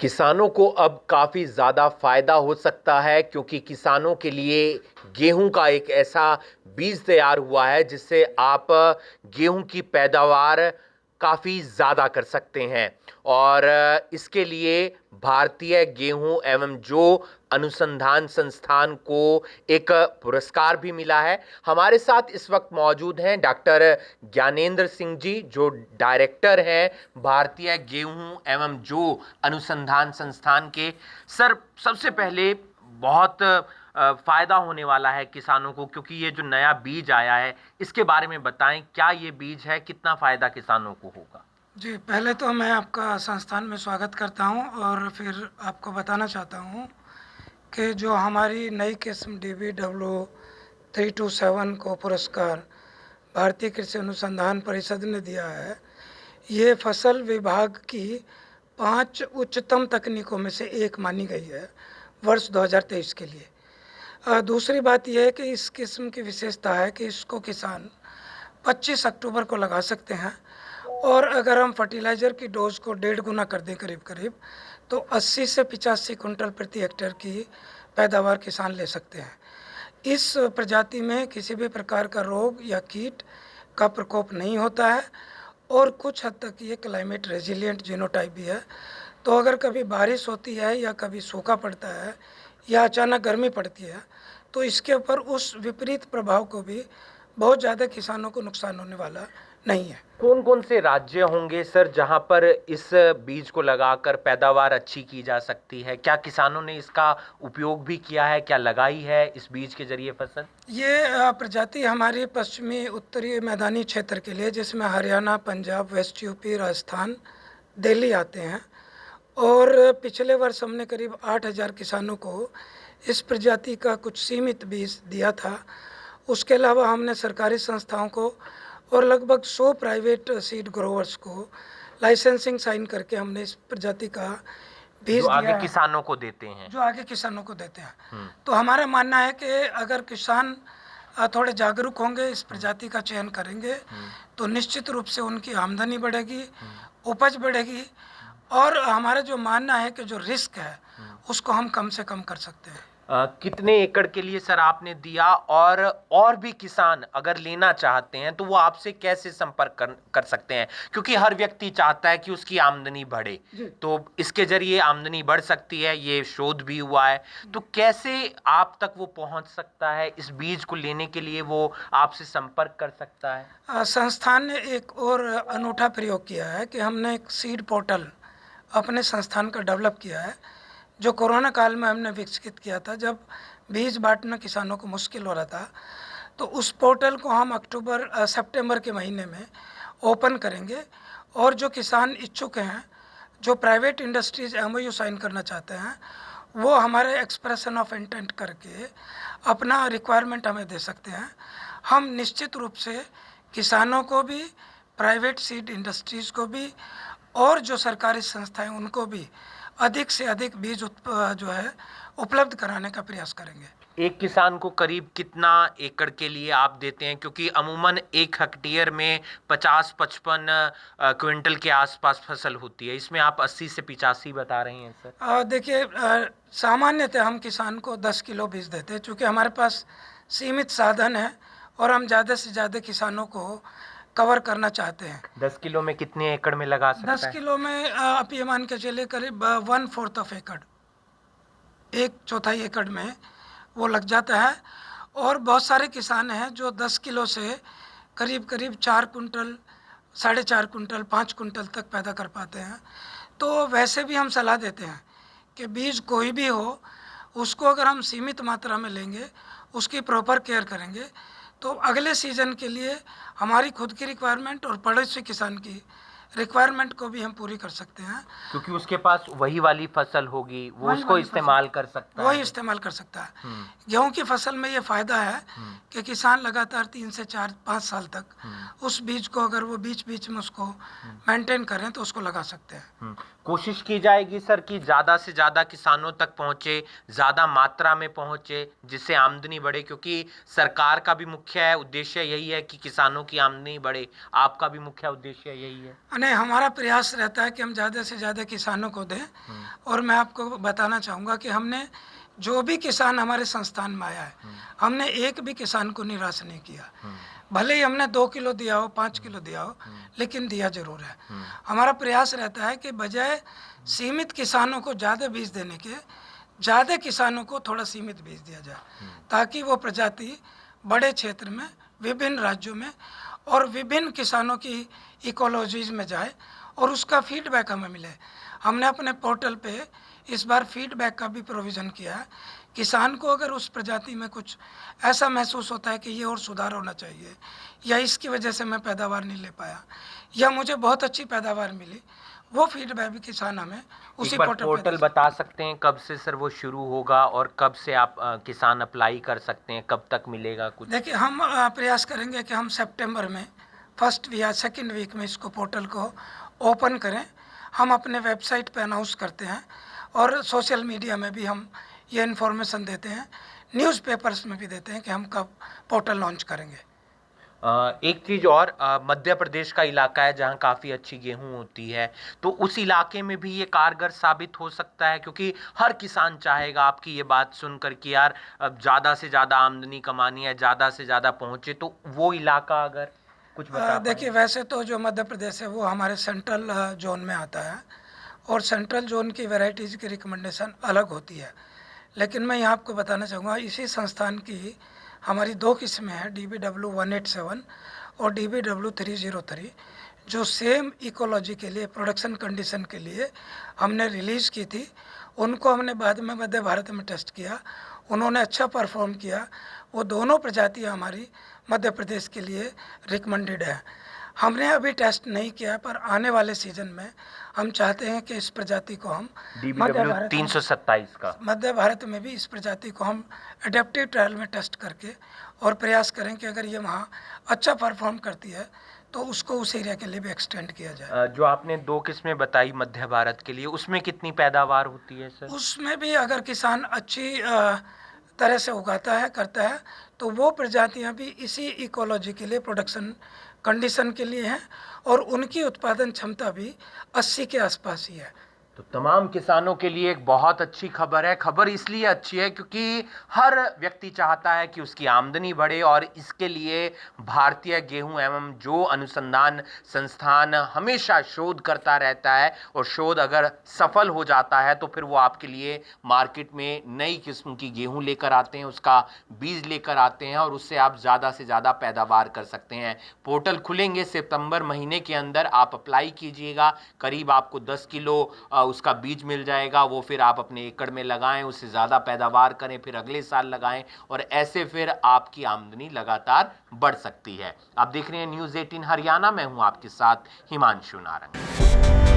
किसानों को अब काफ़ी ज़्यादा फ़ायदा हो सकता है क्योंकि किसानों के लिए गेहूं का एक ऐसा बीज तैयार हुआ है जिससे आप गेहूं की पैदावार काफ़ी ज़्यादा कर सकते हैं और इसके लिए भारतीय गेहूं एवं जो अनुसंधान संस्थान को एक पुरस्कार भी मिला है। हमारे साथ इस वक्त मौजूद हैं डॉक्टर ज्ञानेंद्र सिंह जी जो डायरेक्टर हैं भारतीय गेहूं एवं जो अनुसंधान संस्थान के। सर, सबसे पहले बहुत फायदा होने वाला है किसानों को क्योंकि ये जो नया बीज आया है इसके बारे में बताएं, क्या ये बीज है, कितना फायदा किसानों को होगा? जी, पहले तो मैं आपका संस्थान में स्वागत करता हूं और फिर आपको बताना चाहता हूं कि जो हमारी नई किस्म DBW 327 को पुरस्कार भारतीय कृषि अनुसंधान परिषद ने दिया है, ये फसल विभाग की 5 उच्चतम तकनीकों में से एक मानी गई है वर्ष 2023 के लिए। दूसरी बात यह है कि इस किस्म की विशेषता है कि इसको किसान 25 अक्टूबर को लगा सकते हैं और अगर हम फर्टिलाइज़र की डोज को 1.5 गुना कर दें करीब करीब, तो 80 से 85 कुंटल प्रति हेक्टेयर की पैदावार किसान ले सकते हैं। इस प्रजाति में किसी भी प्रकार का रोग या कीट का प्रकोप नहीं होता है और कुछ हद तक ये क्लाइमेट रेजिलिएंट जीनोटाइप भी है। तो अगर कभी बारिश होती है या कभी सूखा पड़ता है या अचानक गर्मी पड़ती है, तो इसके ऊपर उस विपरीत प्रभाव को भी बहुत ज़्यादा किसानों को नुकसान होने वाला नहीं है। कौन कौन से राज्य होंगे सर जहां पर इस बीज को लगाकर पैदावार अच्छी की जा सकती है? क्या किसानों ने इसका उपयोग भी किया है, क्या लगाई है इस बीज के जरिए फसल? ये प्रजाति हमारी पश्चिमी उत्तरी मैदानी क्षेत्र के लिए, जिसमें हरियाणा, पंजाब, वेस्ट यूपी, राजस्थान, दिल्ली आते हैं और पिछले वर्ष हमने करीब 8,000 किसानों को इस प्रजाति का कुछ सीमित बीज दिया था। उसके अलावा हमने सरकारी संस्थाओं को और लगभग 100 प्राइवेट सीड ग्रोवर्स को लाइसेंसिंग साइन करके हमने इस प्रजाति का बीज जो दिया आगे है, किसानों को देते हैं। जो आगे किसानों को देते हैं। तो हमारा मानना है कि अगर किसान थोड़े जागरूक होंगे, इस प्रजाति का चयन करेंगे, तो निश्चित रूप से उनकी आमदनी बढ़ेगी, उपज बढ़ेगी और हमारा जो मानना है कि जो रिस्क है उसको हम कम से कम कर सकते हैं। कितने एकड़ के लिए सर आपने दिया और भी किसान अगर लेना चाहते हैं तो वो आपसे कैसे संपर्क कर सकते हैं? क्योंकि हर व्यक्ति चाहता है कि उसकी आमदनी बढ़े, तो इसके जरिए आमदनी बढ़ सकती है, ये शोध भी हुआ है। तो कैसे आप तक वो पहुंच सकता है? इस बीज को लेने के लिए वो आपसे संपर्क कर सकता है? संस्थान ने एक और अनूठा प्रयोग किया है कि हमने एक सीड पोर्टल अपने संस्थान का डेवलप किया है, जो कोरोना काल में हमने विकसित किया था, जब बीज बांटना किसानों को मुश्किल हो रहा था। तो उस पोर्टल को हम सितंबर के महीने में ओपन करेंगे और जो किसान इच्छुक हैं, जो प्राइवेट इंडस्ट्रीज MOU साइन करना चाहते हैं, वो हमारे एक्सप्रेशन ऑफ इंटेंट करके अपना रिक्वायरमेंट हमें दे सकते हैं। हम निश्चित रूप से किसानों को भी, प्राइवेट सीड इंडस्ट्रीज़ को भी और जो सरकारी संस्थाएं उनको भी अधिक से अधिक बीज जो है उपलब्ध कराने का प्रयास करेंगे। एक किसान को करीब कितना एकड़ के लिए आप देते हैं? क्योंकि अमूमन 1 हेक्टेयर में 50-55 क्विंटल के आसपास फसल होती है, इसमें आप 80 से 85 बता रहे हैं सर। देखिए, सामान्यतः हम किसान को 10 किलो बीज देते हैं, चूँकि हमारे पास सीमित साधन है और हम ज़्यादा से ज़्यादा किसानों को कवर करना चाहते हैं। 10 किलो में कितने एकड़ में लगा सकता 10 है? किलो में आप ये मान के चलिए करीब 1/4 ऑफ एकड़, 1/4 एकड़ में वो लग जाता है। और बहुत सारे किसान हैं जो 10 किलो से करीब करीब 4 कुंटल, 4.5 कुंटल, 5 कुंटल तक पैदा कर पाते हैं। तो वैसे भी हम सलाह देते हैं कि बीज कोई भी हो, उसको अगर हम सीमित मात्रा में लेंगे, उसकी प्रॉपर केयर करेंगे, तो अगले सीज़न के लिए हमारी खुद की रिक्वायरमेंट और पड़ोसी किसान की रिक्वायरमेंट को भी हम पूरी कर सकते हैं। क्योंकि उसके पास वही वाली फसल होगी, वो वही उसको वाली इस्तेमाल कर सकता वही है। इस्तेमाल कर सकता है। गेहूं की फसल में ये फ़ायदा है कि किसान लगातार 3 से 4-5 साल तक उस बीज को, अगर वो बीच बीच में उसको मेंटेन करें, तो उसको लगा सकते हैं। कोशिश की जाएगी सर कि ज़्यादा से ज़्यादा किसानों तक पहुँचे, ज़्यादा मात्रा में पहुँचे, जिससे आमदनी बढ़े, क्योंकि सरकार का भी मुख्य उद्देश्य यही है कि किसानों की आमदनी बढ़े। आपका भी मुख्य उद्देश्य यही है। नहीं, हमारा प्रयास रहता है कि हम ज़्यादा से ज़्यादा किसानों को दें। और मैं आपको बताना चाहूँगा कि हमने जो भी किसान हमारे संस्थान में आया है, हमने एक भी किसान को निराश नहीं किया। भले ही हमने 2 किलो दिया हो, 5 किलो दिया हो, लेकिन दिया ज़रूर है। हमारा प्रयास रहता है कि बजाय सीमित किसानों को ज़्यादा बीज देने के, ज़्यादा किसानों को थोड़ा सीमित बीज दिया जाए, ताकि वो प्रजाति बड़े क्षेत्र में, विभिन्न राज्यों में और विभिन्न किसानों की इकोलॉजीज़ में जाए और उसका फीडबैक हमें मिले। हमने अपने पोर्टल पे इस बार फीडबैक का भी प्रोविज़न किया है। किसान को अगर उस प्रजाति में कुछ ऐसा महसूस होता है कि ये और सुधार होना चाहिए, या इसकी वजह से मैं पैदावार नहीं ले पाया, या मुझे बहुत अच्छी पैदावार मिली, वो फीडबैक भी किसान हमें उसी एक बार पोर्टल पोर्टल बता सकते हैं कब से सर वो शुरू होगा और कब से आप किसान अप्लाई कर सकते हैं, कब तक मिलेगा कुछ? देखिए, हम प्रयास करेंगे कि हम सितंबर में फर्स्ट या सेकंड वीक में इसको पोर्टल को ओपन करें। हम अपने वेबसाइट पे अनाउंस करते हैं और सोशल मीडिया में भी हम ये इन्फॉर्मेशन देते हैं, न्यूज़पेपर्स में भी देते हैं कि हम कब पोर्टल लॉन्च करेंगे। एक चीज़ और, मध्य प्रदेश का इलाका है जहाँ काफ़ी अच्छी गेहूं होती है, तो उस इलाके में भी ये कारगर साबित हो सकता है, क्योंकि हर किसान चाहेगा आपकी ये बात सुनकर कि यार अब ज़्यादा से ज़्यादा आमदनी कमानी है, ज़्यादा से ज़्यादा पहुँचे, तो वो इलाका अगर कुछ बता देखिए, वैसे तो जो मध्य प्रदेश है वो हमारे सेंट्रल जोन में आता है और सेंट्रल जोन की वैरायटीज़ की रिकमेंडेशन अलग होती है। लेकिन मैं यहाँ आपको बताना चाहूँगा, इसी संस्थान की हमारी 2 किस्में हैं, DBW 187 और DBW 303, जो सेम इकोलॉजी के लिए, प्रोडक्शन कंडीशन के लिए हमने रिलीज़ की थी। उनको हमने बाद में मध्य भारत में टेस्ट किया, उन्होंने अच्छा परफॉर्म किया। वो दोनों प्रजातियाँ हमारी मध्य प्रदेश के लिए रिकमेंडेड है। हमने अभी टेस्ट नहीं किया, पर आने वाले सीजन में हम चाहते हैं कि इस प्रजाति को हम DBW 327 का मध्य भारत में भी इस प्रजाति को हम एडेप्टिव ट्रायल में टेस्ट करके और प्रयास करें कि अगर ये वहाँ अच्छा परफॉर्म करती है तो उसको उस एरिया के लिए भी एक्सटेंड किया जाए। जो आपने 2 किस्में बताई मध्य भारत के लिए, उसमें कितनी पैदावार होती है सर? उसमें भी अगर किसान अच्छी तरह से उगाता है, करता है, तो वो प्रजातियां भी इसी इकोलॉजी के लिए, प्रोडक्शन कंडीशन के लिए हैं और उनकी उत्पादन क्षमता भी 80 के आसपास ही है। तो तमाम किसानों के लिए एक बहुत अच्छी खबर है। खबर इसलिए अच्छी है क्योंकि हर व्यक्ति चाहता है कि उसकी आमदनी बढ़े, और इसके लिए भारतीय गेहूं एवं जो अनुसंधान संस्थान हमेशा शोध करता रहता है, और शोध अगर सफल हो जाता है तो फिर वो आपके लिए मार्केट में नई किस्म की गेहूं लेकर आते हैं, उसका बीज लेकर आते हैं, और उससे आप ज़्यादा से ज़्यादा पैदावार कर सकते हैं। पोर्टल खुलेंगे सितंबर महीने के अंदर, आप अप्लाई कीजिएगा। करीब आपको 10 किलो उसका बीज मिल जाएगा, वो फिर आप अपने एकड़ में लगाएं, उससे ज़्यादा पैदावार करें, फिर अगले साल लगाएं, और ऐसे फिर आपकी आमदनी लगातार बढ़ सकती है। आप देख रहे हैं न्यूज़ 18 हरियाणा, मैं हूं आपके साथ हिमांशु नारंग।